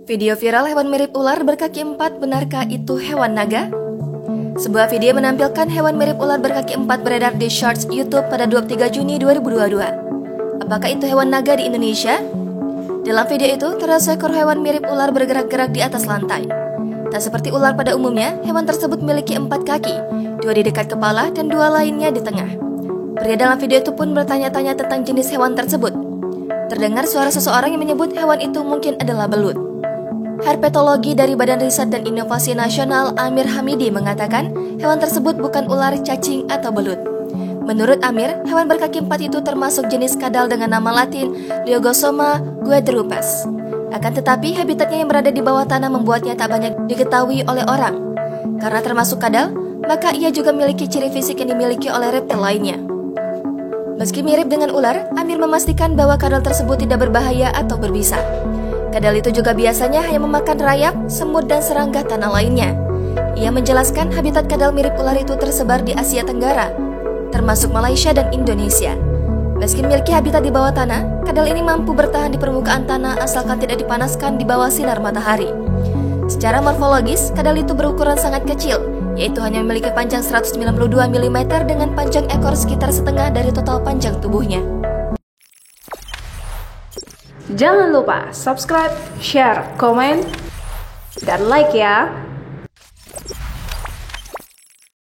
Video viral hewan mirip ular berkaki 4, benarkah itu hewan naga? Sebuah video menampilkan hewan mirip ular berkaki 4 beredar di Shorts YouTube pada 23 Juni 2022. Apakah itu hewan naga di Indonesia? Dalam video itu, terlihat seekor hewan mirip ular bergerak-gerak di atas lantai. Tak seperti ular pada umumnya, hewan tersebut memiliki 4 kaki, 2 di dekat kepala dan 2 lainnya di tengah. Pria dalam video itu pun bertanya-tanya tentang jenis hewan tersebut. Terdengar suara seseorang yang menyebut hewan itu mungkin adalah belut. Herpetologi dari Badan Riset dan Inovasi Nasional Amir Hamidi mengatakan hewan tersebut bukan ular, cacing, atau belut. Menurut Amir, hewan berkaki 4 itu termasuk jenis kadal dengan nama latin Leucosoma guederupes. Akan tetapi, habitatnya yang berada di bawah tanah membuatnya tak banyak diketahui oleh orang. Karena termasuk kadal, maka ia juga memiliki ciri fisik yang dimiliki oleh reptil lainnya. Meski mirip dengan ular, Amir memastikan bahwa kadal tersebut tidak berbahaya atau berbisa. Kadal itu juga biasanya hanya memakan rayap, semut, dan serangga tanah lainnya. Ia menjelaskan habitat kadal mirip ular itu tersebar di Asia Tenggara, termasuk Malaysia dan Indonesia. Meski memiliki habitat di bawah tanah, kadal ini mampu bertahan di permukaan tanah asalkan tidak dipanaskan di bawah sinar matahari. Secara morfologis, kadal itu berukuran sangat kecil, yaitu hanya memiliki panjang 192 mm dengan panjang ekor sekitar setengah dari total panjang tubuhnya. Jangan lupa subscribe, share, komen, dan like ya!